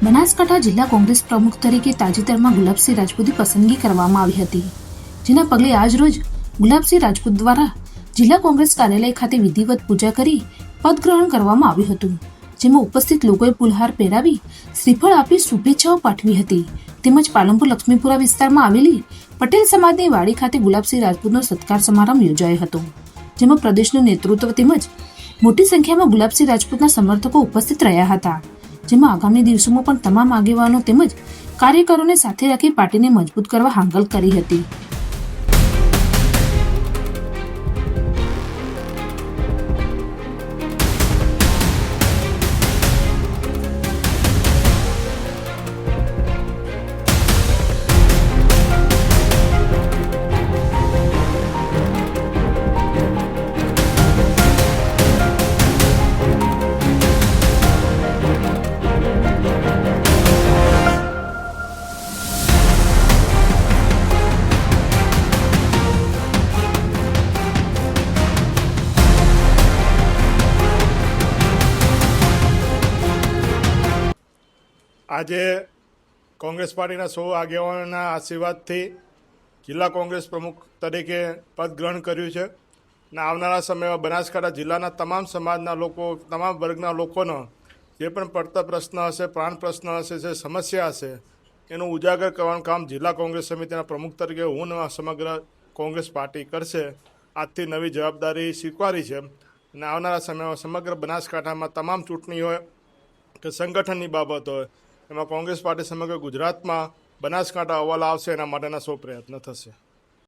બનાસકાંઠા જિલ્લા કોંગ્રેસ પ્રમુખ તરીકે તાજેતરમાં ગુલાબસિંહ રાજપૂતની પસંદગી કરવામાં આવી હતી, જેના પગલે આજરોજ ગુલાબસિંહ રાજપૂત દ્વારા જિલ્લા કોંગ્રેસ કાર્યાલય ખાતે વિધિવત પૂજા કરી પદગ્રહણ કરવામાં આવ્યું હતું, જેમાં ઉપસ્થિત લોકોએ ફૂલહાર પહેરાવી શ્રીફળ આપી શુભેચ્છાઓ પાઠવી હતી. તેમજ પાલનપુર લક્ષ્મીપુરા વિસ્તારમાં આવેલી પટેલ સમાજની વાડી ખાતે ગુલાબસિંહ રાજપૂતનો સત્કાર સમારંભ યોજાયો હતો, જેમાં પ્રદેશનું નેતૃત્વ તેમજ મોટી સંખ્યામાં ગુલાબસિંહ રાજપૂતના સમર્થકો ઉપસ્થિત રહ્યા હતા, જેમાં આગામી દિવસોમાં પણ તમામ આગેવાનો તેમજ કાર્યકરોને સાથે રાખી પાર્ટીને મજબૂત કરવા હાંકલ કરી હતી. આજે કોંગ્રેસ પાર્ટીના સૌ આગેવાનોના આશીર્વાદથી જિલ્લા કોંગ્રેસ પ્રમુખ તરીકે પદ ગ્રહણ કર્યું છે અને આવનારા સમયમાં બનાસકાંઠા જિલ્લાના તમામ સમાજના લોકો, તમામ વર્ગના લોકોનો જે પણ પડતર પ્રશ્ન હશે, પ્રાણ પ્રશ્ન હશે, જે સમસ્યા હશે એનું ઉજાગર કરવાનું કામ જિલ્લા કોંગ્રેસ સમિતિના પ્રમુખ તરીકે હું સમગ્ર કોંગ્રેસ પાર્ટી કરશે. આજથી નવી જવાબદારી સ્વીકારી છે અને આવનારા સમયમાં સમગ્ર બનાસકાંઠામાં તમામ ચૂંટણી હોય કે સંગઠનની બાબત હોય એમાં કોંગ્રેસ પાર્ટી સમગ્ર ગુજરાતમાં બનાસકાંઠા અવ્વલ આવશે, એના માટેના સૌ પ્રયત્ન થશે.